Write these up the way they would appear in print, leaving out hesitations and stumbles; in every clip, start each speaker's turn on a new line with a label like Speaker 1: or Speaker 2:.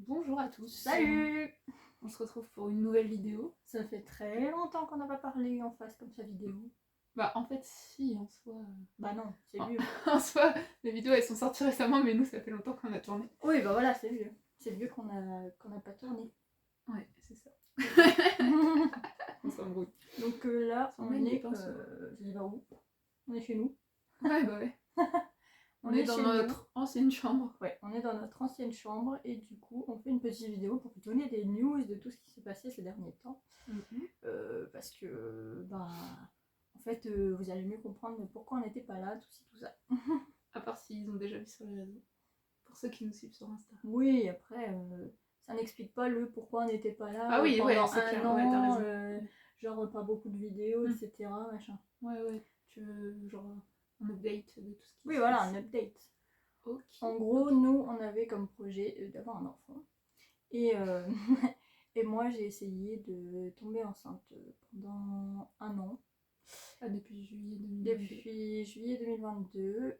Speaker 1: Bonjour à tous.
Speaker 2: Salut!
Speaker 1: On se retrouve pour une nouvelle vidéo.
Speaker 2: Ça fait très longtemps qu'on n'a pas parlé en face comme sa vidéo.
Speaker 1: Bah en fait si, en soi...
Speaker 2: Bah non, c'est
Speaker 1: en-
Speaker 2: vieux.
Speaker 1: en soi, les vidéos elles sont sorties récemment, mais nous ça fait longtemps qu'on a tourné.
Speaker 2: Oui, bah voilà, c'est vieux. C'est vieux qu'on a pas tourné.
Speaker 1: Ouais, c'est ça. On s'embrouille.
Speaker 2: Donc là,
Speaker 1: Sans
Speaker 2: on
Speaker 1: même y
Speaker 2: est...
Speaker 1: penser.
Speaker 2: je dis bah où? On est chez nous.
Speaker 1: Ouais, bah ouais. On est dans
Speaker 2: chez
Speaker 1: notre ancienne chambre.
Speaker 2: nous. Ouais, on est dans notre ancienne chambre et du coup, on fait une petite vidéo pour vous donner des news de tout ce qui s'est passé ces derniers temps. Parce que, bah... En fait, vous allez mieux comprendre pourquoi on n'était pas là, tout ci, tout ça.
Speaker 1: À part s'ils ont déjà vu sur les réseaux. Pour ceux qui nous suivent sur Insta.
Speaker 2: Oui, après, ça n'explique pas le pourquoi on n'était pas là
Speaker 1: Ah oui,
Speaker 2: pendant
Speaker 1: ouais, c'est
Speaker 2: un
Speaker 1: clair,
Speaker 2: an,
Speaker 1: ouais, t'as raison.
Speaker 2: genre pas beaucoup de vidéos, etc. Machin.
Speaker 1: Ouais, tu veux genre un update de tout ce qui
Speaker 2: Oui,
Speaker 1: se
Speaker 2: voilà,
Speaker 1: passe.
Speaker 2: un update.
Speaker 1: Ok.
Speaker 2: En gros, nous, on avait comme projet d'avoir un enfant. Et, et moi, j'ai essayé de tomber enceinte pendant un an.
Speaker 1: Ah, depuis juillet 2022.
Speaker 2: Depuis juillet 2022,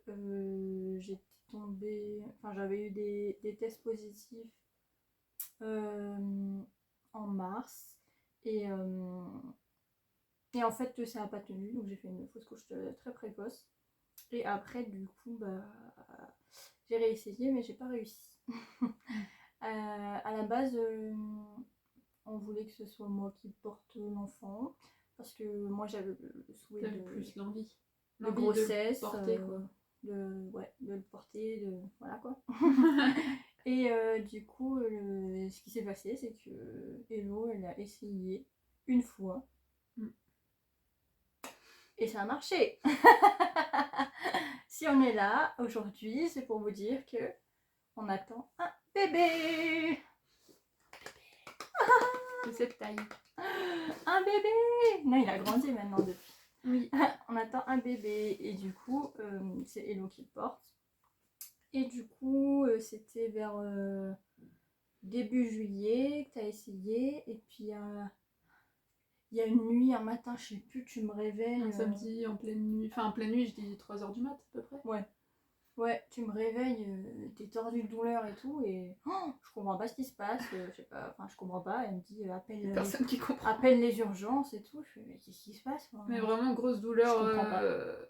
Speaker 2: j'étais tombée... Enfin, j'avais eu des tests positifs en mars. Et en fait, ça n'a pas tenu. Donc, j'ai fait une fausse couche très précoce. Et après, du coup, bah, j'ai réessayé, mais j'ai pas réussi. À la base, on voulait que ce soit moi qui porte l'enfant. Parce que moi, j'avais le souhait
Speaker 1: T'avais plus l'envie.
Speaker 2: de grossesse,
Speaker 1: de porter, quoi.
Speaker 2: de le porter, voilà quoi. Et du coup, ce qui s'est passé, c'est que Hello, elle a essayé une fois. Et ça a marché. Si on est là aujourd'hui, c'est pour vous dire que on attend un bébé.
Speaker 1: De cette taille.
Speaker 2: Un bébé. Non, il a grandi maintenant depuis.
Speaker 1: Oui.
Speaker 2: On attend un bébé et du coup, c'est Hello qui le porte. Et du coup, c'était vers début juillet que tu as essayé. Et puis, il y a une nuit, un matin, je sais plus, tu me réveilles.
Speaker 1: Un samedi en pleine nuit. Enfin, en pleine nuit, je dis 3h du mat à peu près.
Speaker 2: Ouais, tu me réveilles, t'es tordu de douleur et tout, et je comprends pas ce qui se passe, je sais pas, enfin je comprends pas, elle me dit
Speaker 1: Personne qui comprend.
Speaker 2: appelle les urgences et tout, je fais mais qu'est-ce qui se passe moi
Speaker 1: Mais vraiment grosse douleur,
Speaker 2: je comprends pas.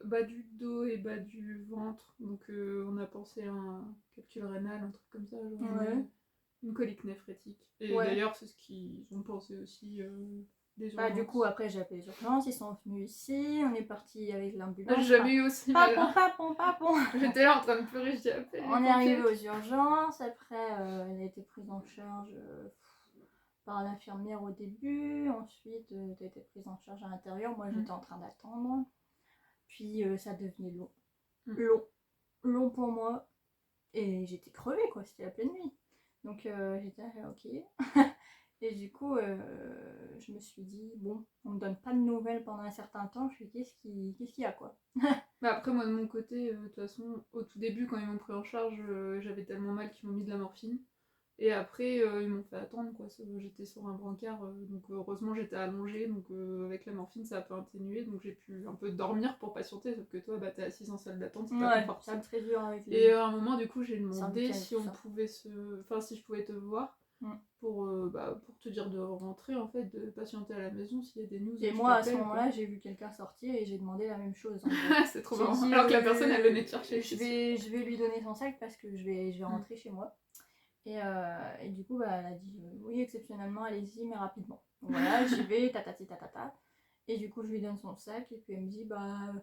Speaker 1: bas du dos et bas du ventre, donc on a pensé à un calcul rénal, un truc comme ça, genre une colique néphrétique. Et d'ailleurs c'est ce qu'ils ont pensé aussi des urgences.
Speaker 2: Bah du coup après j'ai appelé les urgences, ils sont venus ici, on est parti avec l'ambulance.
Speaker 1: J'ai jamais eu aussi mal.
Speaker 2: Papon.
Speaker 1: J'étais là en train de pleurer, je dis appelle les pompiers.
Speaker 2: On est arrivé aux urgences, après elle a été prise en charge par l'infirmière au début, ensuite tu as été prise en charge à l'intérieur, moi j'étais en train d'attendre, puis ça devenait long pour moi, et j'étais crevée quoi, c'était la pleine nuit, donc j'étais ok. Et du coup je me suis dit bon, on me donne pas de nouvelles pendant un certain temps, je suis qu'est-ce qu'il y a quoi.
Speaker 1: Bah après moi de mon côté, de toute façon au tout début quand ils m'ont pris en charge, j'avais tellement mal qu'ils m'ont mis de la morphine. Et après, ils m'ont fait attendre, quoi. J'étais sur un brancard, donc heureusement j'étais allongée, donc avec la morphine ça a peu atténué, donc j'ai pu un peu dormir pour patienter, sauf que toi, bah, t'es assise en salle d'attente, c'est pas confortable.
Speaker 2: C'est très dur avec les...
Speaker 1: Et à un moment, du coup, j'ai demandé si on pouvait si je pouvais te voir pour te dire de rentrer, en fait, de patienter à la maison s'il y a des news.
Speaker 2: Et moi, à ce moment-là, j'ai vu quelqu'un sortir et j'ai demandé la même chose.
Speaker 1: C'est trop marrant. Alors que la personne, elle venait te chercher.
Speaker 2: Je vais lui donner son sac parce que je vais rentrer chez moi. Et du coup, bah, elle a dit oui, exceptionnellement, allez-y, mais rapidement. Donc, voilà, j'y vais, tatati tatata. Et du coup, je lui donne son sac et puis elle me dit bah,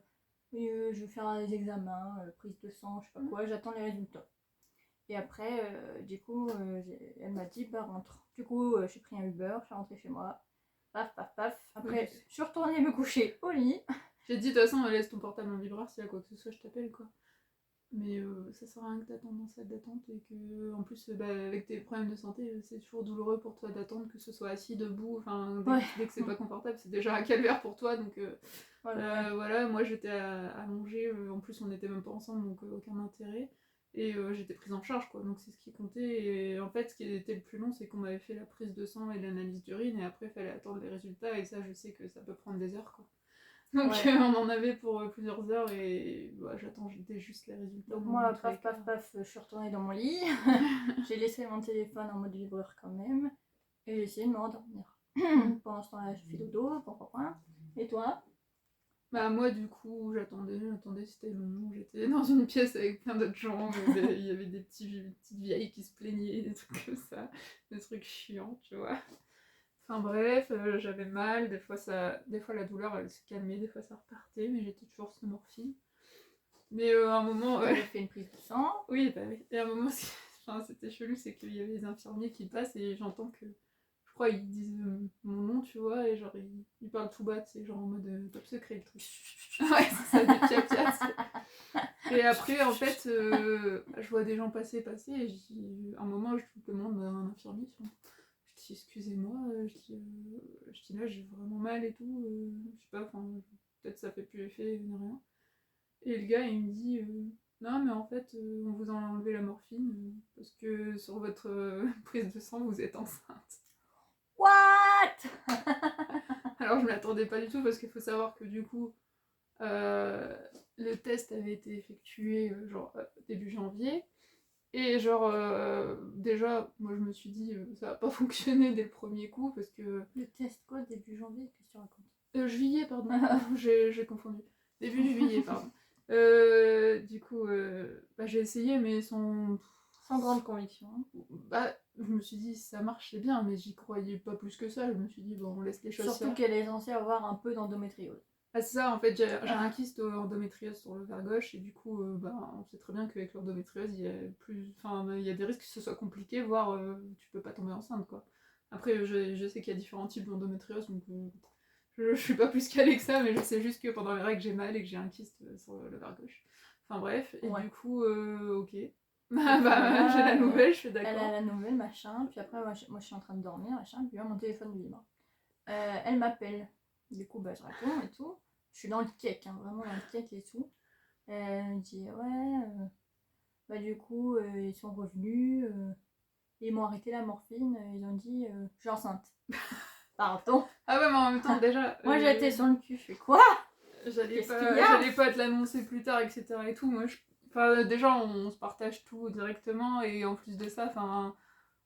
Speaker 2: je vais faire des examens, prise de sang, je sais pas quoi, j'attends les résultats. Et après, du coup, elle m'a dit bah, rentre. Du coup, j'ai pris un Uber, je suis rentrée chez moi. Paf. Après, je suis retournée me coucher au lit.
Speaker 1: J'ai dit de toute façon, laisse ton portable en vibreur, s'il y a quoi que ce soit, je t'appelle quoi. Mais ça sert à rien que t'attendes en salle d'attente et que, en plus, avec tes problèmes de santé, c'est toujours douloureux pour toi d'attendre, que ce soit assis, debout, enfin, dès que c'est pas confortable, c'est déjà un calvaire pour toi, donc voilà, moi j'étais allongée, en plus on n'était même pas ensemble, donc aucun intérêt, et j'étais prise en charge, quoi, donc c'est ce qui comptait, et en fait, ce qui était le plus long, c'est qu'on m'avait fait la prise de sang et l'analyse d'urine, et après, il fallait attendre les résultats, et ça, je sais que ça peut prendre des heures, quoi. Donc
Speaker 2: Ouais.
Speaker 1: on en avait pour plusieurs heures et j'attendais juste les résultats.
Speaker 2: Donc
Speaker 1: dans
Speaker 2: moi,
Speaker 1: tous les
Speaker 2: paf, paf,
Speaker 1: cas.
Speaker 2: paf, je suis retournée dans mon lit. J'ai laissé mon téléphone en mode vibreur quand même. Et j'ai essayé de me rendormir. Pendant ce temps-là, je fais dodo, pourquoi. Et toi?
Speaker 1: Bah moi du coup j'attendais, c'était long, j'étais dans une pièce avec plein d'autres gens, il y avait des petites vieilles qui se plaignaient, des trucs comme ça, des trucs chiants, tu vois. Enfin bref, j'avais mal, des fois la douleur elle se calmait, des fois ça repartait, mais j'étais toujours sous morphine. Mais à un moment...
Speaker 2: T'avais fait une prise de sang.
Speaker 1: Oui, bah oui. Et à un moment, c'était chelou, c'est qu'il y avait les infirmiers qui passent et j'entends que... Je crois ils disent mon nom, tu vois, et genre ils parlent tout bas, c'est genre en mode top secret le truc. Ouais, c'est ça, des piat. Et après, en fait, je vois des gens passer, et à un moment, je demande à un infirmier, je dis excusez-moi, je dis là j'ai vraiment mal et tout, je sais pas, enfin, peut-être ça fait plus effet, ni rien. Et le gars, il me dit non, mais en fait, on vous a enlevé la morphine parce que sur votre prise de sang, vous êtes enceinte.
Speaker 2: What?
Speaker 1: Alors, je m'y attendais pas du tout parce qu'il faut savoir que du coup, le test avait été effectué début janvier. Et déjà, moi je me suis dit, ça va pas fonctionner dès le premier coup parce que.
Speaker 2: Le test quoi, début janvier? Qu'est-ce que tu racontes?
Speaker 1: Juillet, pardon. J'ai confondu. Début juillet, pardon. Du coup, j'ai essayé, mais
Speaker 2: sans grande conviction.
Speaker 1: Bah, je me suis dit, ça marche, c'est bien, mais j'y croyais pas plus que ça. Je me suis dit, bon, on laisse les choses
Speaker 2: Surtout
Speaker 1: faire.
Speaker 2: qu'elle est censée avoir un peu d'endométriose.
Speaker 1: Ah, c'est ça, en fait, j'ai un kyste endométriose sur le vers gauche, et du coup, on sait très bien qu'avec l'endométriose, il y a des risques que ce soit compliqué, voire tu peux pas tomber enceinte, quoi. Après, je sais qu'il y a différents types d'endométriose, donc je suis pas plus calée que ça, mais je sais juste que pendant mes règles, j'ai mal et que j'ai un kyste sur le vers gauche. Enfin bref, et du coup, ok.
Speaker 2: Voilà,
Speaker 1: j'ai la nouvelle, je suis d'accord.
Speaker 2: Elle a la nouvelle, machin, puis après, moi je suis en train de dormir, machin, puis là, mon téléphone vibre. Elle m'appelle. Du coup, je réponds et tout. Je suis dans le cake, hein, vraiment dans le cake et tout. Elle me dit, ouais, du coup, ils sont revenus, ils m'ont arrêté la morphine, ils ont dit, je suis enceinte. Pardon.
Speaker 1: Ah ouais, mais en même temps, déjà.
Speaker 2: Moi, j'étais sur le cul, je fais quoi?
Speaker 1: J'allais
Speaker 2: Qu'est-ce qu'il y a
Speaker 1: pas te l'annoncer plus tard, etc. et tout. Moi, enfin, déjà, on se partage tout directement, et en plus de ça, enfin,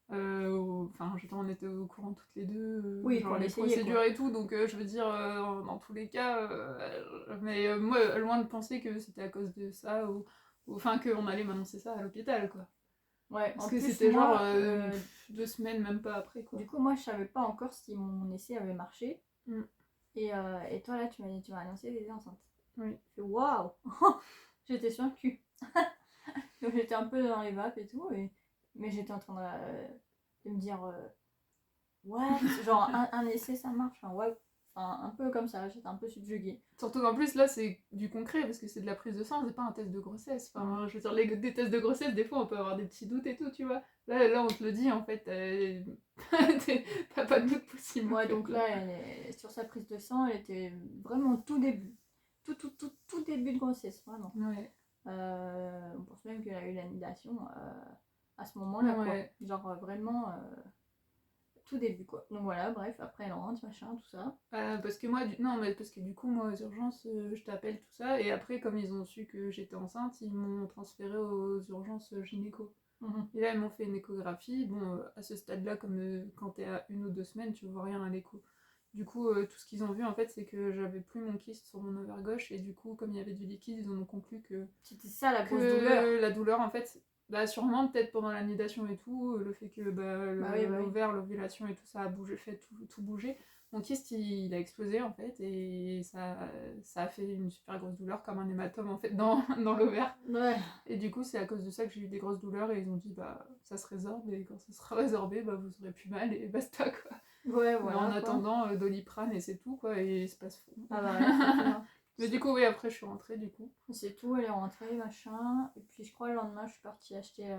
Speaker 1: on était au courant toutes les deux,
Speaker 2: Oui,
Speaker 1: genre
Speaker 2: qu'on
Speaker 1: les
Speaker 2: essayait,
Speaker 1: procédures
Speaker 2: quoi.
Speaker 1: et tout, donc je veux dire, dans tous les cas, mais moi, loin de penser que c'était à cause de ça, enfin, qu'on allait m'annoncer ça à l'hôpital, quoi.
Speaker 2: Ouais,
Speaker 1: Parce
Speaker 2: en
Speaker 1: que
Speaker 2: plus,
Speaker 1: c'était
Speaker 2: moi,
Speaker 1: 2 semaines, même pas après, quoi.
Speaker 2: du coup, moi, je savais pas encore si mon essai avait marché.
Speaker 1: Mm.
Speaker 2: Et toi, là, tu m'as annoncé que j'étais enceinte.
Speaker 1: Oui.
Speaker 2: Je fais waouh. J'étais sur le cul. Donc j'étais un peu dans les vapes et tout, mais j'étais en train de me dire what? Genre un essai ça marche, enfin, ouais. Enfin, un peu comme ça, j'étais un peu subjuguée.
Speaker 1: Surtout qu'en plus, là, c'est du concret, parce que c'est de la prise de sang, c'est pas un test de grossesse. Enfin, je veux dire, des tests de grossesse, des fois, on peut avoir des petits doutes et tout, tu vois. Là on te le dit, en fait, t'as pas de doute possible.
Speaker 2: Ouais, donc là, sur sa prise de sang, elle était vraiment au tout début. Tout début de grossesse, vraiment.
Speaker 1: Ouais.
Speaker 2: On pense même qu'elle a eu l'annulation à ce moment-là,
Speaker 1: ouais.
Speaker 2: quoi. Genre vraiment tout début, quoi. Donc voilà, bref, après elle rentre, machin, tout ça.
Speaker 1: Parce que moi, non, mais parce que du coup, moi, aux urgences, je t'appelle, tout ça, et après, comme ils ont su que j'étais enceinte, ils m'ont transférée aux urgences gynéco. Et là, ils m'ont fait une échographie. Bon, à ce stade-là, comme quand t'es à 1 ou 2 semaines, tu vois rien à l'écho. Du coup, tout ce qu'ils ont vu, en fait, c'est que j'avais plus mon kyste sur mon ovaire gauche, et du coup, comme il y avait du liquide, ils en ont conclu que...
Speaker 2: C'était ça la grosse douleur.
Speaker 1: La douleur, en fait, sûrement, peut-être pendant la nidation et tout, le fait que l'ovaire, l'ovulation et tout, ça a bougé, fait tout bouger. Mon kyste, il a explosé, en fait, et ça a fait une super grosse douleur, comme un hématome, en fait, dans l'ovaire.
Speaker 2: Ouais.
Speaker 1: Et du coup, c'est à cause de ça que j'ai eu des grosses douleurs, et ils ont dit, ça se résorbe, et quand ça sera résorbé, vous aurez plus mal, et basta, quoi.
Speaker 2: Ouais, voilà.
Speaker 1: Mais en attendant, Doliprane, et c'est tout, quoi, et il se passe fou.
Speaker 2: Ah bah ouais,
Speaker 1: mais du coup, oui, après, je suis rentrée, du coup.
Speaker 2: C'est tout, elle est rentrée, machin. Et puis je crois le lendemain, je suis partie acheter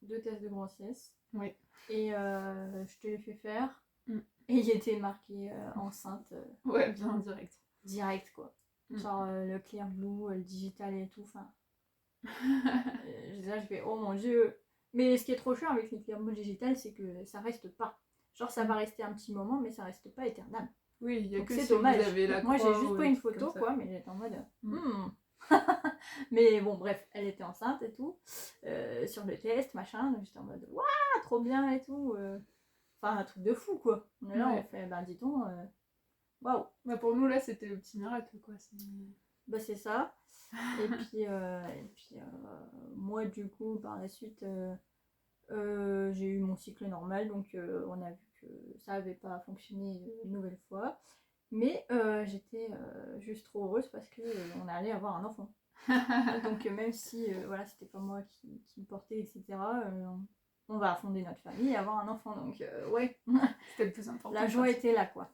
Speaker 2: 2 tests de grossesse.
Speaker 1: Oui.
Speaker 2: Et je te l'ai fait faire.
Speaker 1: Mm.
Speaker 2: Et il était marqué enceinte.
Speaker 1: Ouais, bien direct.
Speaker 2: Direct, quoi. Genre le clear blue, le digital et tout. Enfin. Là, je fais, oh mon dieu. Mais ce qui est trop chiant avec les clear blue digital, c'est que ça reste pas. Genre, ça va rester un petit moment, mais ça reste pas éternel.
Speaker 1: Oui, il y a
Speaker 2: Donc
Speaker 1: que
Speaker 2: c'est
Speaker 1: si vous
Speaker 2: dommage.
Speaker 1: avez la
Speaker 2: Moi, j'ai
Speaker 1: croix
Speaker 2: juste
Speaker 1: ou
Speaker 2: pris
Speaker 1: des
Speaker 2: une
Speaker 1: trucs comme
Speaker 2: photo,
Speaker 1: ça.
Speaker 2: quoi, mais j'étais en mode...
Speaker 1: Mm.
Speaker 2: Mais bon, bref, elle était enceinte et tout, sur le test, machin, donc j'étais en mode, waouh, trop bien et tout. Enfin, un truc de fou, quoi. On est là,
Speaker 1: Ouais.
Speaker 2: on fait, ben dis-donc, waouh.
Speaker 1: Bah, pour nous, là, c'était le petit miracle, quoi.
Speaker 2: Bah c'est ça. Et puis, moi, du coup, par la suite, j'ai eu mon cycle normal, donc on a vu que ça avait pas fonctionné une nouvelle fois. Mais j'étais juste trop heureuse parce que on allait avoir un enfant. Donc même si voilà, c'était pas moi qui le portais, etc., on va fonder notre famille et avoir un enfant. Donc ouais,
Speaker 1: C'était le plus important.
Speaker 2: la joie était là, quoi.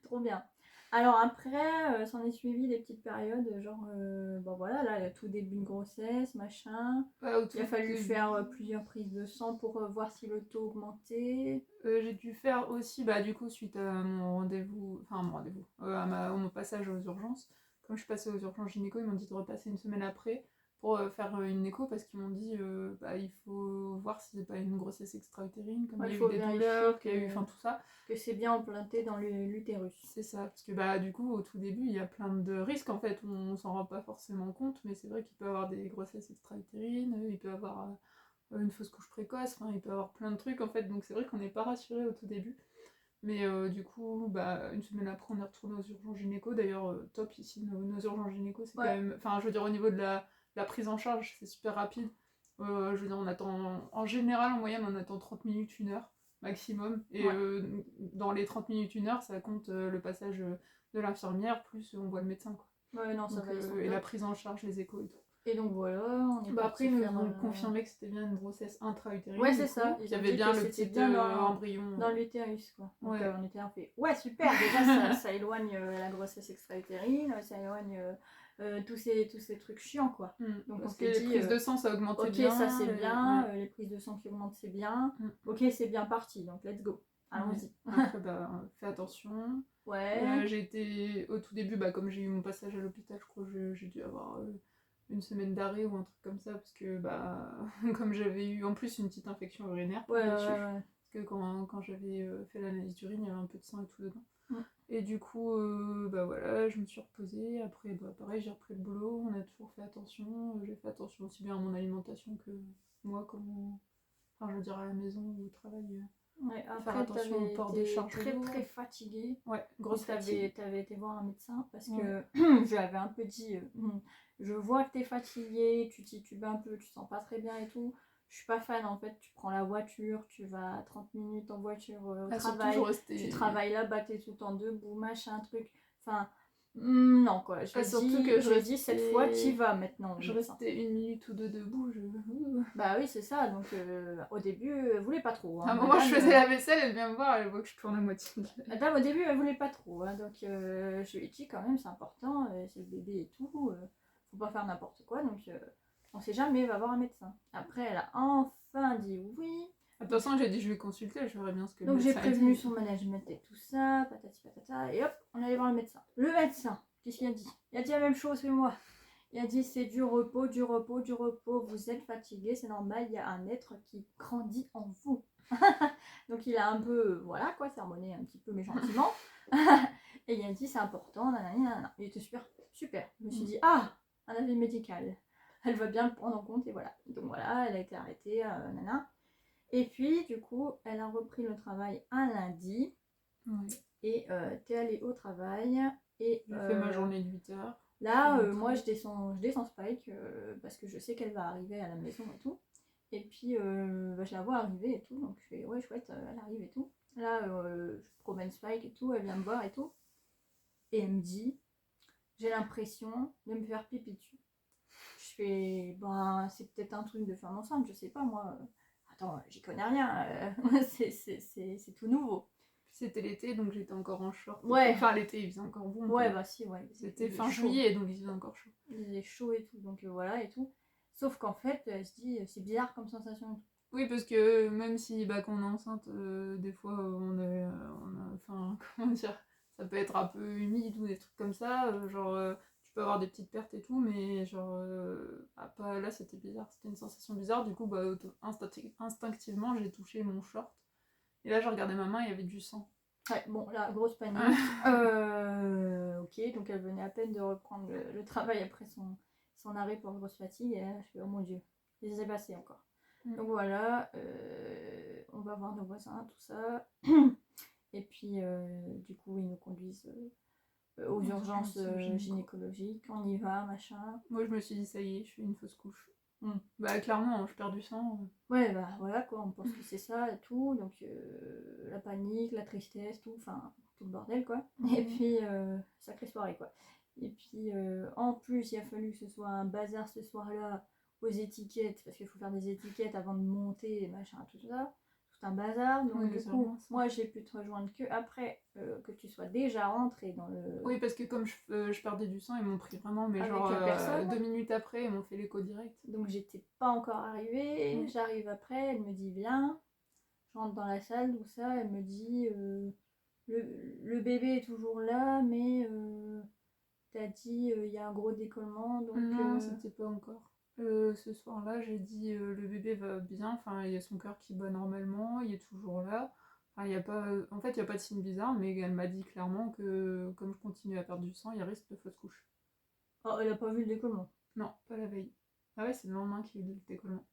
Speaker 2: Trop bien. Alors après, s'en est suivi des petites périodes, genre, bon voilà, là, tout début de grossesse, machin.
Speaker 1: Ouais, au
Speaker 2: Il a
Speaker 1: tout
Speaker 2: fallu
Speaker 1: début.
Speaker 2: faire plusieurs prises de sang pour voir si le taux augmentait.
Speaker 1: J'ai dû faire aussi, bah, du coup, suite à mon rendez-vous, enfin, mon rendez-vous, mon passage aux urgences. Comme je suis passée aux urgences gynéco, ils m'ont dit de repasser une semaine après pour faire une écho parce qu'ils m'ont dit bah, il faut voir si c'est pas une grossesse extra-utérine, comme
Speaker 2: Ouais,
Speaker 1: il y
Speaker 2: il
Speaker 1: a
Speaker 2: faut
Speaker 1: eu des
Speaker 2: vérifier
Speaker 1: douleurs, qu'il y a eu, enfin tout ça.
Speaker 2: que c'est bien implanté dans l'utérus.
Speaker 1: C'est ça, parce que bah, du coup, au tout début, il y a plein de risques en fait, on s'en rend pas forcément compte, mais c'est vrai qu'il peut y avoir des grossesses extra-utérines, il peut y avoir une fausse couche précoce, enfin, il peut y avoir plein de trucs en fait, donc c'est vrai qu'on n'est pas rassuré au tout début. Mais du coup, bah, une semaine après, on est retourné aux urgences gynéco. D'ailleurs, top ici, nos urgences gynéco, c'est quand
Speaker 2: Ouais.
Speaker 1: même. Enfin, je veux dire, au niveau de la prise en charge, c'est super rapide. Je veux dire, on attend. En général, en moyenne, on attend 30 minutes, 1 heure maximum. Et
Speaker 2: Ouais.
Speaker 1: dans les 30 minutes, 1 heure, ça compte le passage de l'infirmière, plus on voit le médecin, quoi.
Speaker 2: Ouais, non, ça
Speaker 1: Donc,
Speaker 2: va, ils sont
Speaker 1: et la
Speaker 2: top.
Speaker 1: prise en charge, les échos et tout.
Speaker 2: Et donc voilà, on est
Speaker 1: Bah après,
Speaker 2: parti
Speaker 1: ils nous
Speaker 2: faire.
Speaker 1: ont confirmé que c'était bien une grossesse intra-utérine.
Speaker 2: Ouais,
Speaker 1: Du
Speaker 2: c'est
Speaker 1: coup,
Speaker 2: ça.
Speaker 1: qu'il
Speaker 2: Ils
Speaker 1: y
Speaker 2: ont
Speaker 1: avait
Speaker 2: dit
Speaker 1: bien
Speaker 2: que
Speaker 1: le
Speaker 2: c'était
Speaker 1: petit
Speaker 2: bien
Speaker 1: embryon.
Speaker 2: dans l'utérus, quoi. Donc
Speaker 1: Ouais.
Speaker 2: on était un peu. Ouais, super. Déjà, ça éloigne la grossesse extra-utérine, ça éloigne tous ces trucs chiants, quoi. Donc
Speaker 1: Parce
Speaker 2: on
Speaker 1: que
Speaker 2: s'est
Speaker 1: les
Speaker 2: dit,
Speaker 1: prises de sang, ça augmentait
Speaker 2: ok,
Speaker 1: bien.
Speaker 2: ça c'est bien,
Speaker 1: Ouais.
Speaker 2: les prises de sang qui augmentent, c'est bien.
Speaker 1: Mm.
Speaker 2: Ok, c'est bien parti. Donc let's go. Allons-y.
Speaker 1: Après, bah, fais attention.
Speaker 2: Ouais.
Speaker 1: J'ai été au tout début, bah, comme j'ai eu mon passage à l'hôpital, je crois que j'ai dû avoir une semaine d'arrêt ou un truc comme ça, parce que bah, comme j'avais eu en plus une petite infection urinaire
Speaker 2: Ouais,
Speaker 1: par-dessus,
Speaker 2: ouais.
Speaker 1: parce que quand j'avais fait l'analyse d'urine, il y avait un peu de sang et tout dedans.
Speaker 2: Mm.
Speaker 1: Et du coup, bah voilà, je me suis reposée. Après, bah, pareil, j'ai repris le boulot. On a toujours fait attention. J'ai fait attention aussi bien à mon alimentation que moi, comment. Enfin, je veux dire, à la maison ou au travail.
Speaker 2: Ouais,
Speaker 1: Faire
Speaker 2: après,
Speaker 1: attention au
Speaker 2: t'avais
Speaker 1: port des
Speaker 2: été
Speaker 1: charges
Speaker 2: très
Speaker 1: lourdes.
Speaker 2: très fatiguée.
Speaker 1: Ouais,
Speaker 2: Donc
Speaker 1: grosse fatigue.
Speaker 2: t'avais été voir un médecin parce
Speaker 1: Ouais.
Speaker 2: que je lui avais un peu dit je vois que t'es fatiguée, tu titubes un peu, tu te sens pas très bien et tout. Je suis pas fan en fait, tu prends la voiture, tu vas 30 minutes en voiture au
Speaker 1: Ah, surtout, je
Speaker 2: travail, tu
Speaker 1: restais.
Speaker 2: travailles là-bas, t'es tout le temps debout, machin, truc. Enfin, non quoi,
Speaker 1: Ah, surtout que
Speaker 2: je lui ai dit cette fois t'y vas maintenant au
Speaker 1: Je
Speaker 2: médecin.
Speaker 1: restais 1 minute ou deux debout.
Speaker 2: Bah oui, c'est ça, donc au début, elle voulait pas trop.
Speaker 1: À
Speaker 2: Hein,
Speaker 1: un moment, je
Speaker 2: madame,
Speaker 1: faisais la vaisselle, elle vient me voir, elle voit que je tourne à moitié.
Speaker 2: madame, au début, elle voulait pas trop, hein, donc je lui ai dit quand même, c'est important, c'est le bébé et tout, faut pas faire n'importe quoi, donc on sait jamais, va voir un médecin. Après, elle a enfin dit oui.
Speaker 1: De toute façon, j'ai dit je vais consulter, je verrai bien ce que
Speaker 2: Donc
Speaker 1: le
Speaker 2: j'ai
Speaker 1: médecin
Speaker 2: prévenu
Speaker 1: dit.
Speaker 2: son management et tout ça, patati patata, et hop, on allait voir le médecin. Le médecin, qu'est-ce qu'il a dit? Il a dit la même chose que moi. Il a dit c'est du repos, du repos, du repos, vous êtes fatigué, c'est normal, il y a un être qui grandit en vous. Donc il a un peu, voilà quoi, sermonné un petit peu mais gentiment. Et il a dit c'est important, nanana, nanana. Il était super, super. Je me suis dit, ah, un avis médical. Elle va bien le prendre en compte et voilà. Donc voilà, elle a été arrêtée, nanana. Et puis du coup, elle a repris le travail un lundi.
Speaker 1: Ouais.
Speaker 2: Et t'es allée au travail. Et
Speaker 1: J'ai fait ma journée de 8 heures.
Speaker 2: là, moi je descends Spike parce que je sais qu'elle va arriver à la maison et tout. Et puis bah, je la vois arriver et tout, donc je fais ouais chouette, elle arrive et tout. Là, je promène Spike et tout, elle vient me voir et tout. Et elle me dit, j'ai l'impression de me faire pipi dessus. Je fais, ben c'est peut-être un truc de femme enceinte, je sais pas moi. Attends, j'y connais rien, c'est tout nouveau.
Speaker 1: C'était l'été, donc j'étais encore en short.
Speaker 2: Ouais.
Speaker 1: Enfin, l'été, il faisait encore bon.
Speaker 2: Ouais, bah si, ouais.
Speaker 1: C'était fin juillet, donc il faisait encore chaud.
Speaker 2: Il faisait chaud et tout, donc voilà et tout. Sauf qu'en fait, elle se dit, c'est bizarre comme sensation et tout.
Speaker 1: Oui, parce que même si bah, quand on est enceinte, des fois enfin, comment dire, ça peut être un peu humide ou des trucs comme ça, tu peux avoir des petites pertes et tout, mais pas, là c'était bizarre, c'était une sensation bizarre, du coup instinctivement j'ai touché mon short, et là j'ai regardé ma main, il y avait du sang.
Speaker 2: Ouais, bon, là, grosse panique. Ok, donc elle venait à peine de reprendre le travail après son arrêt pour grosse fatigue. Et là, je fais, oh mon Dieu, qu'est-ce qui s'est passé encore? Donc voilà, on va voir nos voisins, tout ça. Et puis, du coup, ils nous conduisent aux urgences gynécologiques. On y va, machin.
Speaker 1: Moi, je me suis dit, ça y est, je fais une fausse couche. Bah, clairement, je perds du sang.
Speaker 2: Ouais, bah voilà, quoi, on pense que c'est ça et tout. Donc, la panique, la tristesse, tout, enfin, tout le bordel, quoi. Et puis, sacrée soirée, quoi. Et puis, en plus, il a fallu que ce soit un bazar ce soir-là aux étiquettes, parce qu'il faut faire des étiquettes avant de monter, machin, tout ça. Tout un bazar. Donc, du coup, moi, j'ai pu te rejoindre que après que tu sois déjà rentré dans le.
Speaker 1: Oui, parce que comme je perdais du sang, ils m'ont pris vraiment, mais
Speaker 2: avec
Speaker 1: genre
Speaker 2: personne.
Speaker 1: 2 minutes après, ils m'ont fait l'écho direct.
Speaker 2: Donc, j'étais pas encore arrivée. J'arrive après, elle me dit viens. Je rentre dans la salle, tout ça. Elle me dit le bébé est toujours là, mais t'as dit il y a un gros décollement. Donc,
Speaker 1: non, c'était pas encore. Ce soir-là, j'ai dit le bébé va bien, enfin, il y a son cœur qui bat normalement, il est toujours là. Enfin, y a pas, en fait, il n'y a pas de signe bizarre, mais elle m'a dit clairement que comme je continue à perdre du sang, il risque de fausse couche.
Speaker 2: Oh, elle a pas vu le décollement.
Speaker 1: Non, pas la veille. Ah ouais, c'est le lendemain qu'il y a eu le décollement.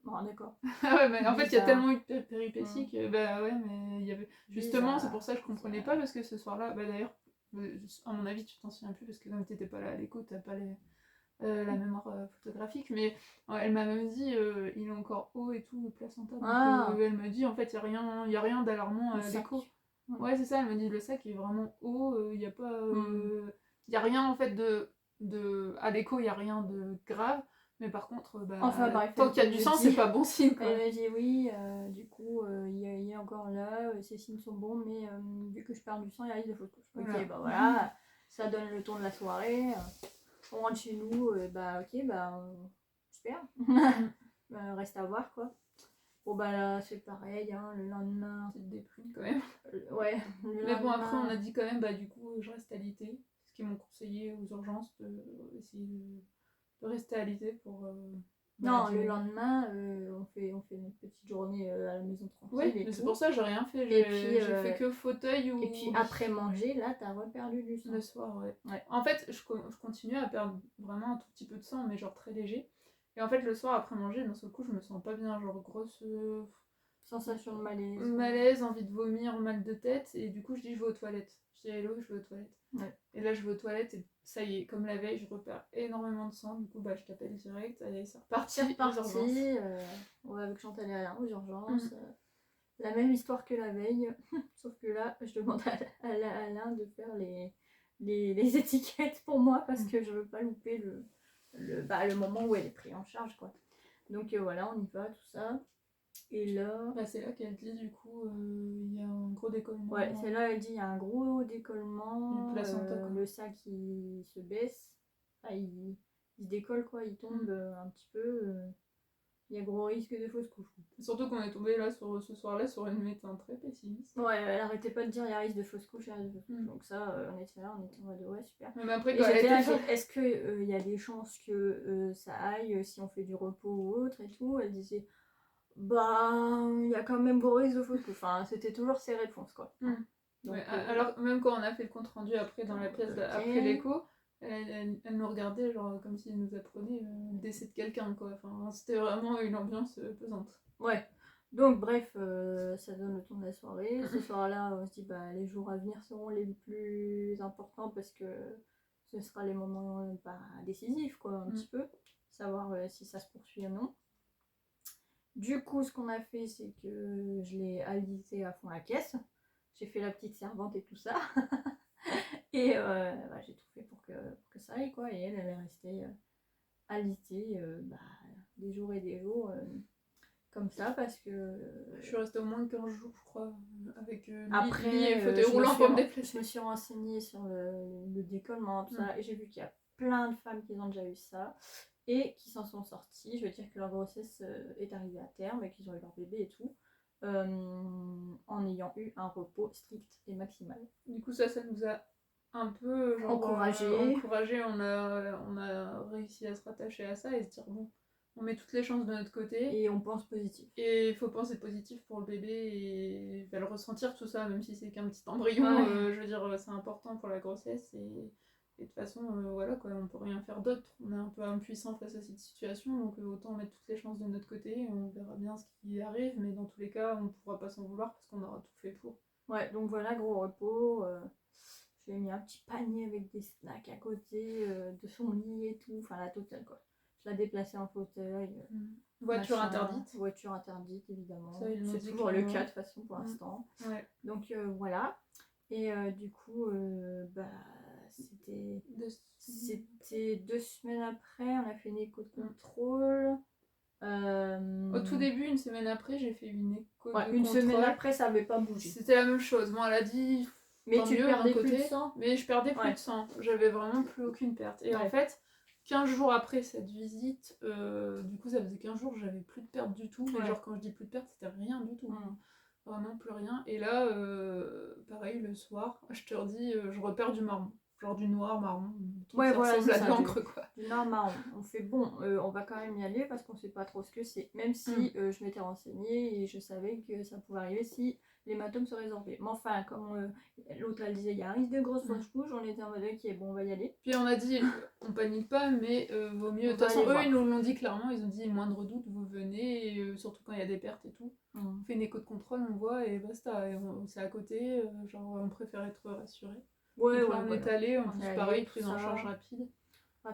Speaker 2: Bon, d'accord.
Speaker 1: Ah ouais, mais en fait, il y a tellement eu de péripéties que, bah ouais, mais il y avait. Justement, c'est pour ça que je comprenais pas, parce que ce soir-là, bah d'ailleurs, à mon avis, tu t'en souviens plus, parce que comme t'étais pas là à l'écho, t'as pas la mémoire photographique, mais elle m'a même dit il est encore haut et tout, le placenta. Donc elle me dit en fait, il y a rien d'alarmant à l'écho. Ouais, c'est ça, elle me dit le sac est vraiment haut, il y a pas. Il y a rien en fait à l'écho, il y a rien de grave. Mais par contre, bah,
Speaker 2: enfin, bref,
Speaker 1: tant qu'il y a du sang, c'est pas bon signe. Quoi.
Speaker 2: Elle m'a dit oui, du coup, il est encore là, ces signes sont bons, mais vu que je perds du sang, il risque de fausse couche. Voilà. Ok, bah voilà, ça donne le ton de la soirée. On rentre chez nous, bah ok, bah super. Reste à voir quoi. Bon bah là c'est pareil, hein, le lendemain.
Speaker 1: Petite déprime quand même.
Speaker 2: Ouais.
Speaker 1: Mais bon, après on a dit quand même, bah du coup je reste alité. Ce qu'ils m'ont conseillé aux urgences d'essayer de rester alité pour.
Speaker 2: Non, le lendemain, on fait une petite journée à la maison tranquille.
Speaker 1: Ouais, mais c'est pour ça que j'ai rien fait. J'ai fait que fauteuil ou.
Speaker 2: Et puis après manger, là, t'as reperdu du sang.
Speaker 1: Le soir, ouais. En fait, je continue à perdre vraiment un tout petit peu de sang, mais genre très léger. Et en fait, le soir après manger, d'un seul coup, je me sens pas bien. Genre grosse.
Speaker 2: Sensation de malaise.
Speaker 1: Malaise, envie de vomir, mal de tête. Et du coup, je dis, je vais aux toilettes. Je dis, hello, je vais aux toilettes.
Speaker 2: Ouais.
Speaker 1: Et là, je vais aux toilettes et ça y est, comme la veille, je repère énormément de sang. Du coup, bah, je t'appelle direct. Allez, c'est reparti.
Speaker 2: Ouais, avec Chantal et Alain aux urgences. La même histoire que la veille. Sauf que là, je demande à Alain de faire les étiquettes pour moi parce que je veux pas louper le moment où elle est prise en charge, quoi. Donc voilà, on y va, tout ça. Et là.
Speaker 1: Bah, c'est là qu'elle dit, du coup, il y a un gros décollement.
Speaker 2: Ouais, c'est là elle dit il y a un gros décollement.
Speaker 1: Du placenta,
Speaker 2: le sac il se baisse. Enfin, il se décolle, quoi. Il tombe un petit peu. Il y a gros risque de fausse couche.
Speaker 1: Surtout qu'on est tombé là ce soir-là sur une médecin très pessimiste.
Speaker 2: Ouais, elle arrêtait pas de dire il y a risque de fausse couche, Donc ça, on était là, on était en mode ouais, super.
Speaker 1: Mais après, quand elle était
Speaker 2: est-ce qu'il y a des chances que ça aille si on fait du repos ou autre et tout? Elle disait bah, il y a quand même gros risque de fausse couche. Enfin, c'était toujours ses réponses, quoi.
Speaker 1: Donc, ouais, alors, même quand on a fait le compte rendu après dans la pièce après l'écho, elle nous regardait genre comme si elle nous apprenait le décès de quelqu'un, quoi. Enfin, c'était vraiment une ambiance pesante.
Speaker 2: Ouais. Donc bref, ça donne le ton de la soirée. Ce soir-là, on se dit bah les jours à venir seront les plus importants parce que ce sera les moments décisifs, quoi, un petit peu. Savoir si ça se poursuit ou non. Du coup, ce qu'on a fait, c'est que je l'ai alité à fond la caisse. J'ai fait la petite servante et tout ça. Et j'ai tout fait pour que ça aille, quoi. Et elle est restée alitée des jours et des jours comme ça parce que.
Speaker 1: Je suis restée au moins 15 jours, je crois, avec
Speaker 2: après,
Speaker 1: lit et fauteuil roulant pour me déplacer.
Speaker 2: Je me suis renseignée sur le décollement, tout ça, et j'ai vu qu'il y a plein de femmes qui ont déjà eu ça et qui s'en sont sorties. Je veux dire que leur grossesse est arrivée à terme et qu'ils ont eu leur bébé et tout. En ayant eu un repos strict et maximal.
Speaker 1: Du coup, ça nous a un peu
Speaker 2: encouragé.
Speaker 1: On a réussi à se rattacher à ça et se dire bon, on met toutes les chances de notre côté.
Speaker 2: Et on pense positif.
Speaker 1: Et il faut penser positif pour le bébé et le ressentir tout ça, même si c'est qu'un petit embryon, je veux dire, c'est important pour la grossesse. Et de toute façon, voilà quoi, on peut rien faire d'autre. On est un peu impuissant face à cette situation, donc autant mettre toutes les chances de notre côté, et on verra bien ce qui arrive, mais dans tous les cas, on ne pourra pas s'en vouloir parce qu'on aura tout fait pour.
Speaker 2: Ouais, donc voilà, gros repos. Je lui ai mis un petit panier avec des snacks à côté de son lit et tout, enfin la totale quoi. Je l'ai déplacée en fauteuil.
Speaker 1: Voiture
Speaker 2: machin.
Speaker 1: interdite.
Speaker 2: Voiture interdite, évidemment.
Speaker 1: Ça, ils l'ont
Speaker 2: C'est
Speaker 1: dit
Speaker 2: toujours le
Speaker 1: clairement.
Speaker 2: cas de toute façon pour l'instant.
Speaker 1: Ouais.
Speaker 2: Donc voilà. Et du coup, c'était 2 semaines après, on a fait une écho de contrôle.
Speaker 1: Au tout début, une semaine après, j'ai fait une écho de
Speaker 2: une
Speaker 1: contrôle.
Speaker 2: semaine après, ça n'avait pas bougé.
Speaker 1: C'était la même chose. Bon, elle a dit
Speaker 2: mais
Speaker 1: tant
Speaker 2: tu
Speaker 1: mieux
Speaker 2: perdais
Speaker 1: d'un côté,
Speaker 2: plus de sang.
Speaker 1: mais je perdais plus de sang. J'avais vraiment plus aucune perte. Et en fait, 15 jours après cette visite, du coup, ça faisait 15 jours, j'avais plus de perte du tout. Mais genre, quand je dis plus de perte, c'était rien du tout. Vraiment plus rien. Et là, pareil, le soir, je te redis, je repère du marron. Genre du noir marron.
Speaker 2: Ouais, voilà,
Speaker 1: c'est ça, de l'encre, quoi.
Speaker 2: Du noir marron. On fait bon, on va quand même y aller parce qu'on sait pas trop ce que c'est. Même si je m'étais renseignée et je savais que ça pouvait arriver si l'hématome se résorbait. Mais enfin, comme l'autre elle disait, il y a un risque de grosse fausse couche, on était en mode ok, bon, on va y aller.
Speaker 1: Puis on a dit, on panique pas, mais vaut mieux. De toute façon, eux, ils nous l'ont dit clairement, ils ont dit moindre doute, vous venez, et, surtout quand il y a des pertes et tout. On fait une écho de contrôle, on voit et basta. Et c'est à côté, genre on préfère être rassuré.
Speaker 2: Ouais,
Speaker 1: donc là, on est allé, en plus pareil, prise en charge rapide.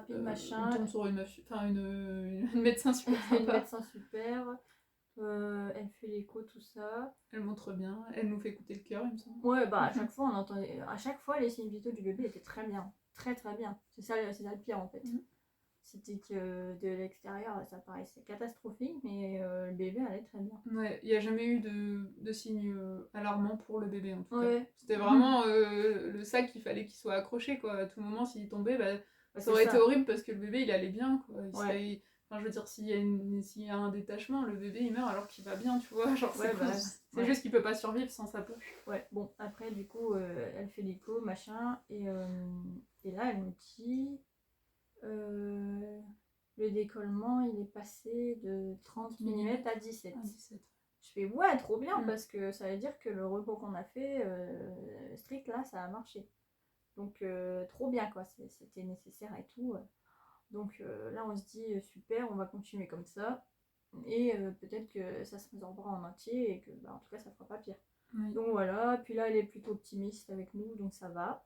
Speaker 2: Machin.
Speaker 1: On tombe sur une médecin super sympa.
Speaker 2: Une médecin super. Elle fait l'écho, tout ça.
Speaker 1: Elle montre bien, elle nous fait écouter le cœur, il me semble.
Speaker 2: Ouais, bah à chaque fois, on entendait. À chaque fois, les signes vitaux du bébé étaient très bien. Très très bien. C'est ça le pire en fait. C'était que de l'extérieur, ça paraissait catastrophique, mais le bébé allait très bien.
Speaker 1: Ouais, il n'y a jamais eu de signes alarmants pour le bébé en tout cas.
Speaker 2: Ouais.
Speaker 1: C'était vraiment le sac qu'il fallait qu'il soit accroché, quoi. À tout moment, s'il tombait, ça aurait été horrible parce que le bébé, il allait bien, quoi. Enfin, je veux dire, s'il y a un détachement, le bébé, il meurt alors qu'il va bien, tu vois. Genre, c'est juste qu'il peut pas survivre sans sa poche.
Speaker 2: Ouais, bon, après, du coup, elle fait l'écho, machin, et là, elle me dit... le décollement, il est passé de 30 mm à 17. Je fais ouais, trop bien, parce que ça veut dire que le repos qu'on a fait, strict là, ça a marché. Donc trop bien quoi, c'était nécessaire et tout. Donc là on se dit super, on va continuer comme ça. Et peut-être que ça se résorbera en entier et que en tout cas ça fera pas pire. Donc voilà, puis là elle est plutôt optimiste avec nous, donc ça va.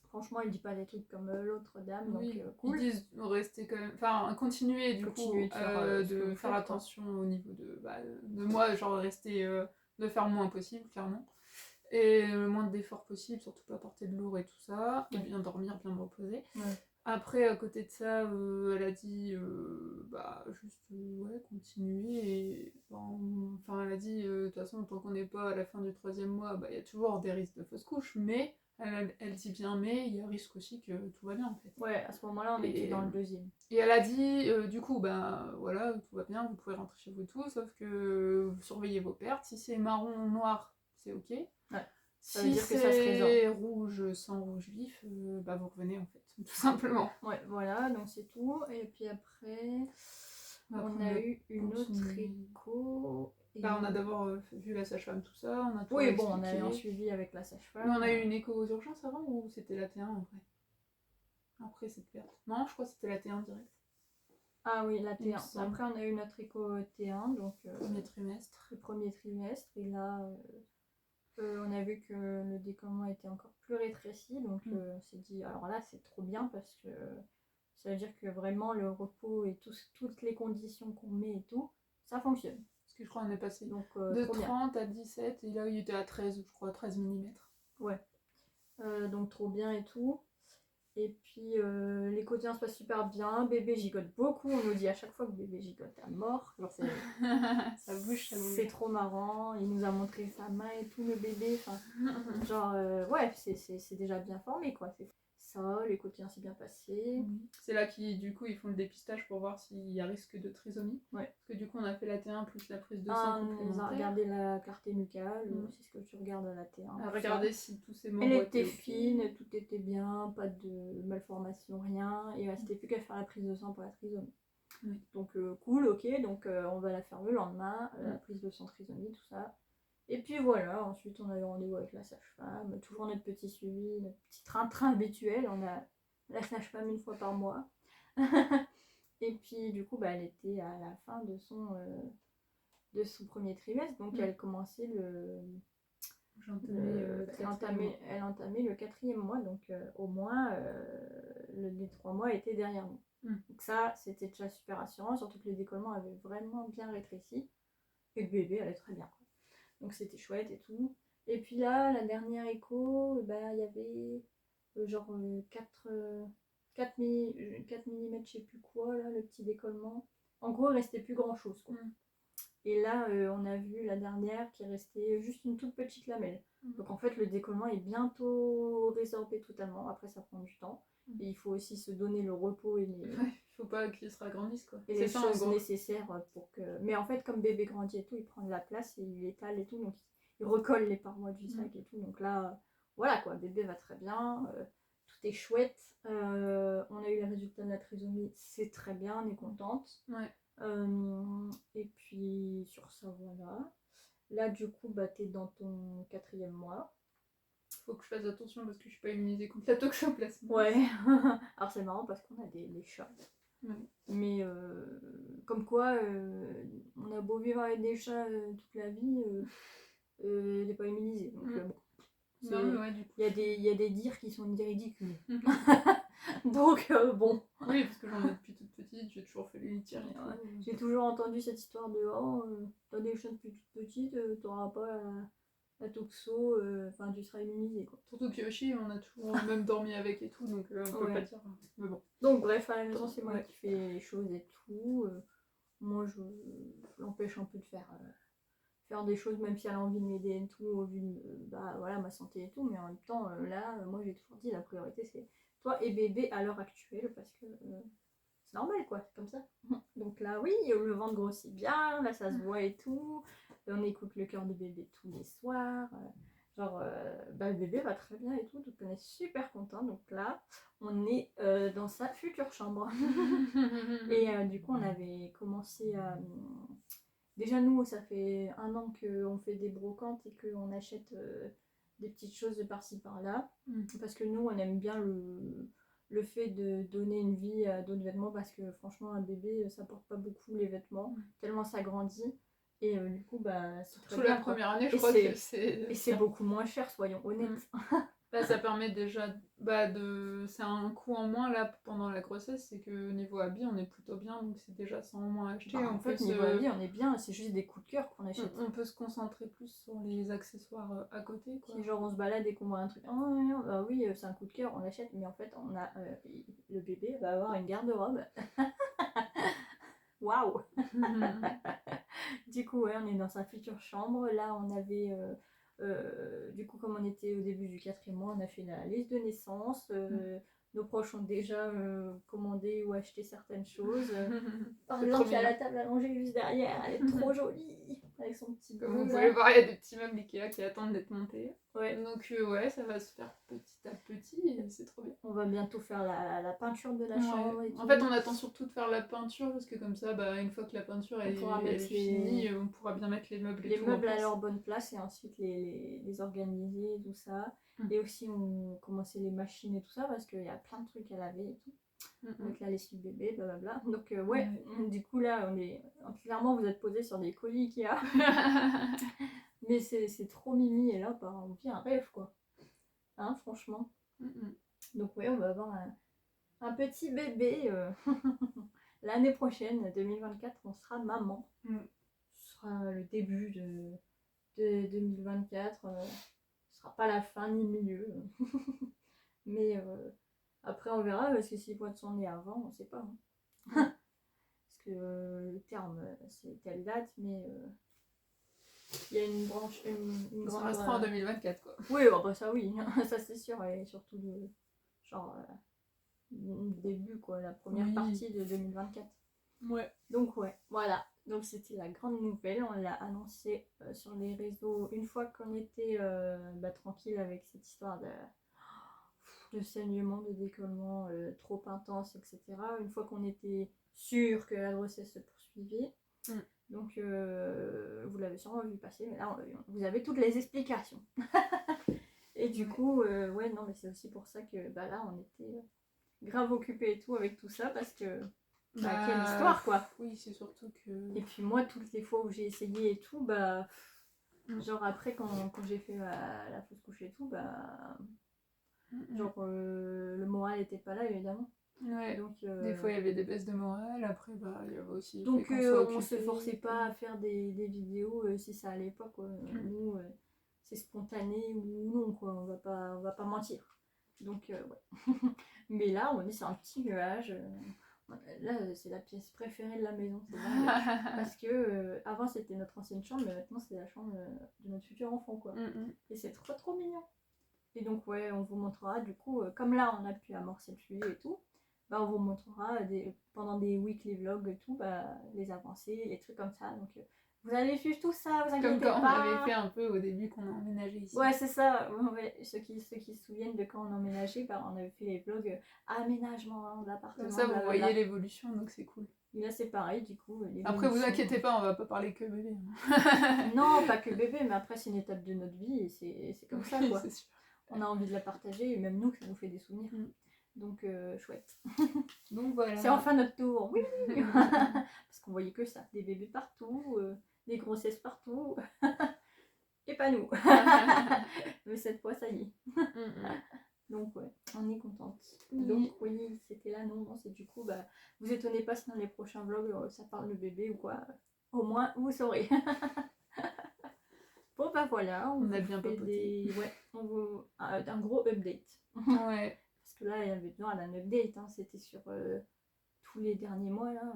Speaker 2: Franchement, il dit pas des trucs comme l'autre dame, donc cool.
Speaker 1: Ils disent rester quand même, enfin continuer du coup de faire attention au niveau de moi, genre rester, de faire le moins possible clairement, et le moins d'efforts possible, surtout pas porter de lourd et tout ça, et bien dormir, bien me reposer. Après, à côté de ça, elle a dit juste continuer. Et enfin, elle a dit de toute façon, tant qu'on n'est pas à la fin du 3e mois, il y a toujours des risques de fausse couche, mais elle dit bien, mais il y a risque aussi que tout va bien en fait.
Speaker 2: Ouais, à ce moment-là, on était dans le 2e.
Speaker 1: Et elle a dit du coup, voilà, tout va bien, vous pouvez rentrer chez vous tout, sauf que vous surveillez vos pertes. Si c'est marron, noir, c'est ok.
Speaker 2: Ça veut dire que ça se résorbe.
Speaker 1: Rouge, sans rouge vif, vous revenez en fait, tout simplement.
Speaker 2: Ouais, voilà, donc c'est tout. Et puis après on a eu une autre écho.
Speaker 1: On a d'abord vu la sage-femme, tout ça. On a tout
Speaker 2: on a eu un suivi avec la sage-femme.
Speaker 1: Mais on a eu une écho aux urgences avant ou c'était la T1 en vrai? Après cette perte. Non, je crois que c'était la T1 direct.
Speaker 2: Ah oui, la T1. Après, on a eu notre écho T1, donc
Speaker 1: premier trimestre.
Speaker 2: Le premier trimestre. Et là, on a vu que le décollement était encore plus rétréci. Donc, on s'est dit, alors là, c'est trop bien parce que ça veut dire que vraiment le repos et toutes les conditions qu'on met et tout, ça fonctionne.
Speaker 1: Parce que je crois qu'on est passé
Speaker 2: donc,
Speaker 1: de 30 à 17 et là, il était à 13, je crois, 13 mm.
Speaker 2: Ouais. Donc, trop bien et tout. Et puis les quotidiens se passent super bien, bébé gigote beaucoup, on nous dit à chaque fois que bébé gigote à mort, genre
Speaker 1: ça bouge.
Speaker 2: C'est trop marrant, il nous a montré sa main et tout le bébé, genre ouais, c'est déjà bien formé quoi, ça, les quotidiens s'est bien passé.
Speaker 1: C'est là du coup ils font le dépistage pour voir s'il y a risque de trisomie. Parce que du coup on a fait la T1 plus la prise de sang complémentaire.
Speaker 2: On a regardé la carte nucale, c'est ce que tu regardes à la T1.
Speaker 1: Regarder si tous ces membres
Speaker 2: elle était fine, tout était bien, pas de malformation, rien, et c'était plus qu'à faire la prise de sang pour la trisomie.
Speaker 1: Oui.
Speaker 2: Donc cool, ok, donc on va la faire le lendemain, la prise de sang trisomie, tout ça. Et puis voilà, ensuite on a eu rendez-vous avec la sage-femme, toujours notre petit suivi, notre petit train-train habituel, on a la sage-femme une fois par mois. Et puis du coup, bah, elle était à la fin de son premier trimestre, donc elle commençait elle entamait le 4e mois, donc au moins les 3 mois étaient derrière nous. Donc ça, c'était déjà super rassurant, surtout que le décollement avait vraiment bien rétréci et le bébé allait très bien, quoi. Donc c'était chouette et tout. Et puis là, la dernière écho, bah, il y avait genre 4 mm, je sais plus quoi, là, le petit décollement. En gros, il restait plus grand chose, quoi. Et là, on a vu la dernière qui restait juste une toute petite lamelle. Donc en fait, le décollement est bientôt résorbé totalement. Après, ça prend du temps. Et il faut aussi se donner le repos et les,
Speaker 1: faut pas qu'il se ragrandisse, quoi.
Speaker 2: et les choses nécessaires pour que. Mais en fait, comme bébé grandit et tout, il prend de la place et il étale et tout. Donc il recolle les parois du sac et tout. Donc là, voilà quoi, bébé va très bien. Tout est chouette. On a eu les résultats de la trisomie, c'est très bien, on est contente.
Speaker 1: Ouais.
Speaker 2: Et puis sur ça, voilà. Là, du coup, bah, t'es dans ton 4e mois.
Speaker 1: Faut que je fasse attention parce que je suis pas immunisée contre la toxoplasmose.
Speaker 2: Ouais. Alors c'est marrant parce qu'on a des chats.
Speaker 1: Ouais.
Speaker 2: Mais comme quoi, on a beau vivre avec des chats toute la vie, elle n'est pas immunisée. Donc bon.
Speaker 1: Non, mais ouais, du coup.
Speaker 2: Il y a des dires qui sont ridicules. Donc bon.
Speaker 1: Oui, parce que j'en ai depuis toute petite, j'ai toujours fait les litières et
Speaker 2: Ouais.
Speaker 1: tout.
Speaker 2: J'ai toujours entendu cette histoire de oh, t'as des chats depuis toute petite, t'auras pas la toxo, enfin tu seras immunisée, quoi.
Speaker 1: Surtout que Yoshi, on a toujours même dormi avec et tout, donc on peut pas dire. Mais bon.
Speaker 2: Donc bref, à la maison, c'est moi qui fais les choses et tout. Moi, je l'empêche un peu de faire des choses, même si elle a envie de m'aider et tout, au vu de bah, voilà, ma santé et tout. Mais en même temps, là, moi, j'ai toujours dit, la priorité, c'est toi et bébé à l'heure actuelle, parce que c'est normal, quoi, c'est comme ça. Donc là, oui, le ventre grossit bien, là, ça se voit et tout. Et on écoute le cœur de bébé tous les soirs. Genre, bah, le bébé va très bien et tout, donc on est super content. Donc là, on est dans sa future chambre. Et du coup, on avait commencé à... Déjà, nous, ça fait 1 an qu'on fait des brocantes et qu'on achète des petites choses de par-ci par-là. Parce que nous, on aime bien le fait de donner une vie à d'autres vêtements, parce que franchement, un bébé, ça porte pas beaucoup les vêtements, tellement ça grandit. Et du coup, bah, c'est très bien.
Speaker 1: La première année, je crois que c'est...
Speaker 2: Et c'est beaucoup moins cher, soyons honnêtes.
Speaker 1: Là, ça permet déjà de... C'est un coût en moins, là, pendant la grossesse, c'est que niveau habits, on est plutôt bien, donc c'est déjà 100 en moins à acheter.
Speaker 2: Bah, en fait, niveau habits, on est bien, c'est juste des coups de cœur qu'on achète.
Speaker 1: On peut se concentrer plus sur les accessoires à côté, quoi.
Speaker 2: Si genre on se balade et qu'on voit un truc, oh, bah oui, c'est un coup de cœur, on l'achète, mais en fait, on a le bébé va avoir une garde-robe. Waouh. Du coup, ouais, on est dans sa future chambre. Là, on avait, du coup, comme on était au début du 4e mois, on a fait la liste de naissance. Nos proches ont déjà commandé ou acheté certaines choses. Par exemple, il y a la table allongée juste derrière, elle est trop jolie, avec son petit bleu.
Speaker 1: Comme vous pouvez voir, il y a des petits meubles Ikea qui attendent d'être montés.
Speaker 2: Ouais.
Speaker 1: Donc ouais, ça va se faire petit à petit et c'est trop bien.
Speaker 2: On va bientôt faire la peinture de la chambre et tout.
Speaker 1: En fait, on attend surtout de faire la peinture parce que comme ça, bah, une fois que la peinture est finie, on pourra bien mettre les meubles et tout. Les
Speaker 2: meubles à leur bonne place et ensuite les organiser et tout ça. Et aussi, on commençait les machines et tout ça parce qu'il y a plein de trucs à laver et tout. Avec la lessive bébé, blablabla. Donc ouais, du coup là, on est clairement, vous êtes posés sur des colis Ikea. Mais c'est trop mimi et là, bah, on vit un rêve, quoi. Hein, franchement. Donc ouais, on va avoir un petit bébé. L'année prochaine, 2024, on sera maman. Ce sera le début de 2024. Ce sera pas la fin ni le milieu. Mais après, on verra, parce que si les points sont nés avant, on sait pas. Parce que le terme, c'est telle date, mais il y a une branche, une grande...
Speaker 1: Ça restera en 2024, quoi.
Speaker 2: Oui, bah ça oui, ça c'est sûr, et surtout le genre début, quoi, la première partie de 2024.
Speaker 1: Ouais.
Speaker 2: Donc ouais, voilà. Donc c'était la grande nouvelle, on l'a annoncé sur les réseaux une fois qu'on était tranquille avec cette histoire de saignement, de décollement trop intense, etc. Une fois qu'on était sûr que la grossesse se poursuivait.
Speaker 1: Mm.
Speaker 2: Donc vous l'avez sûrement vu passer, mais là vous avez toutes les explications. Et du coup, ouais, non, mais c'est aussi pour ça que bah, là on était grave occupés et tout avec tout ça parce que quelle histoire quoi.
Speaker 1: Oui, c'est surtout que.
Speaker 2: Et puis moi, toutes les fois où j'ai essayé et tout, bah genre après quand j'ai fait la fausse couche et tout, bah genre le moral était pas là évidemment.
Speaker 1: Ouais.
Speaker 2: Donc,
Speaker 1: des fois il y avait des baisses de morale, après bah il y avait aussi.
Speaker 2: Donc
Speaker 1: qu'on soit
Speaker 2: on se
Speaker 1: occupé,
Speaker 2: forçait pas à faire des vidéos si ça allait pas quoi. Nous c'est spontané ou non quoi, on va pas mentir. Donc ouais. Mais là on est sur un petit nuage. Là c'est la pièce préférée de la maison, c'est dingue. Parce que avant c'était notre ancienne chambre, mais maintenant c'est la chambre de notre futur enfant quoi. Et c'est trop mignon. Et donc ouais, on vous montrera du coup, comme là on a pu amorcer le suivi et tout, bah, on vous montrera pendant des weekly vlogs et tout, bah, les avancées, les trucs comme ça. Donc vous allez suivre tout ça, vous inquiétez pas.
Speaker 1: Comme quand on avait fait un peu au début qu'on a emménagé ici.
Speaker 2: Ouais, c'est ça. Ouais. Ceux qui se souviennent de quand on a emménagé, bah, on avait fait les vlogs aménagement d'appartement.
Speaker 1: Comme ça vous voyez l'évolution, donc c'est cool.
Speaker 2: Et là c'est pareil du coup.
Speaker 1: Après vous inquiétez pas, on va pas parler que bébé.
Speaker 2: Non, pas que bébé, mais après c'est une étape de notre vie et c'est comme ça quoi.
Speaker 1: C'est sûr.
Speaker 2: On a envie de la partager et même nous ça nous fait des souvenirs. Donc chouette.
Speaker 1: Donc voilà.
Speaker 2: C'est enfin notre tour, oui. Parce qu'on voyait que ça, des bébés partout, des grossesses partout. Et pas nous. Mais cette fois ça y est. Donc ouais, on est contente. Donc oui, c'était l'annonce et du coup bah vous étonnez pas si dans les prochains vlogs ça parle de bébé ou quoi. Au moins vous saurez. Bon bah voilà,
Speaker 1: on a bien papoté.
Speaker 2: Ouais, un gros update.
Speaker 1: Ouais.
Speaker 2: Parce que là il y avait besoin d'un update, hein. C'était sur tous les derniers mois là.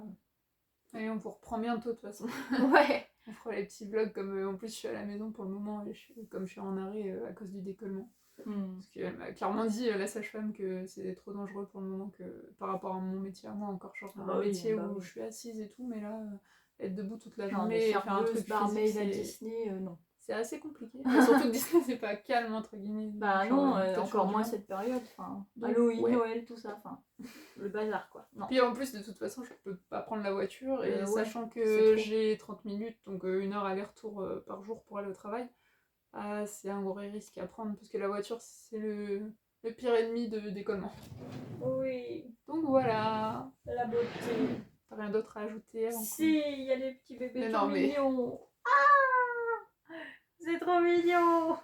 Speaker 1: Allez, on vous reprend bientôt de toute façon.
Speaker 2: Ouais.
Speaker 1: On fera les petits vlogs comme en plus je suis à la maison pour le moment et comme je suis en arrêt à cause du décollement. Parce qu'elle m'a clairement dit la sage-femme que c'est trop dangereux pour le moment que par rapport à mon métier à moi encore genre un métier où je suis assise et tout, mais là être debout toute la journée et faire un truc physique
Speaker 2: à Disney non.
Speaker 1: C'est assez compliqué. Mais surtout que Disney c'est pas calme entre guillemets.
Speaker 2: Bah non, encore moins cette période. Enfin, Halloween, ouais. Noël, tout ça. Enfin, le bazar quoi. Non.
Speaker 1: Puis en plus de toute façon je peux pas prendre la voiture et sachant que j'ai 30 minutes donc 1 heure aller-retour par jour pour aller au travail, c'est un gros risque à prendre parce que la voiture c'est le pire ennemi de décollement.
Speaker 2: Oui.
Speaker 1: Donc voilà.
Speaker 2: La beauté.
Speaker 1: T'as rien d'autre à ajouter
Speaker 2: Si, il y a les petits bébés trop mignons. Ah, c'est trop mignon.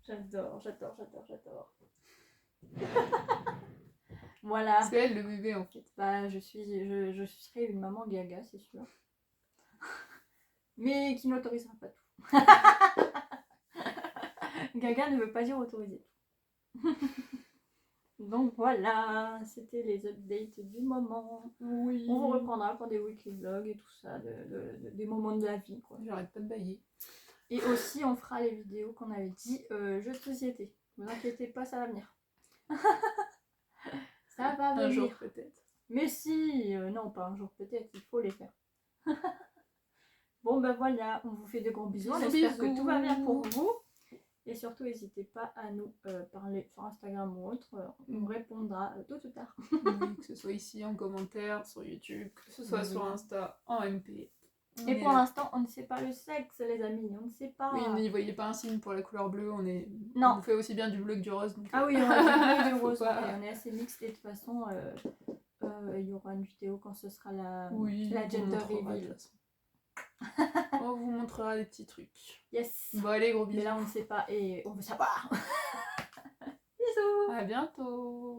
Speaker 2: J'adore. Voilà.
Speaker 1: C'est elle le bébé en fait.
Speaker 2: Bah je serai une maman gaga, c'est sûr. Mais qui n'autorisera pas tout. Gaga ne veut pas dire autoriser tout. Donc voilà, c'était les updates du moment.
Speaker 1: Oui.
Speaker 2: On vous reprendra pour des weekly vlogs et tout ça, des moments de la vie quoi.
Speaker 1: J'arrête pas de bailler.
Speaker 2: Et aussi on fera les vidéos qu'on avait dit jeux de société. Ne vous inquiétez pas, ça va venir. Ça va venir.
Speaker 1: Un jour peut-être.
Speaker 2: Mais si, non pas un jour peut-être, il faut les faire. Bon ben voilà, on vous fait de gros bisous. J'espère que tout va bien pour vous. Et surtout, n'hésitez pas à nous parler sur Instagram ou autre. On répondra tôt ou tard.
Speaker 1: Oui, que ce soit ici en commentaire, sur YouTube, que ce soit sur Insta, en MP.
Speaker 2: Et pour l'instant, on ne sait pas le sexe, les amis. On ne sait pas.
Speaker 1: Oui, n'y voyez pas un signe pour la couleur bleue.
Speaker 2: Non.
Speaker 1: On fait aussi bien du bleu que du rose. Donc...
Speaker 2: Ah oui, on a du rose. Pas... On est assez mixte et de toute façon, il y aura une vidéo quand ce sera la gender reveal.
Speaker 1: On vous montrera des petits trucs.
Speaker 2: Yes.
Speaker 1: Bon allez, gros bisous.
Speaker 2: Mais là on ne sait pas et on veut savoir. Bisous.
Speaker 1: À bientôt.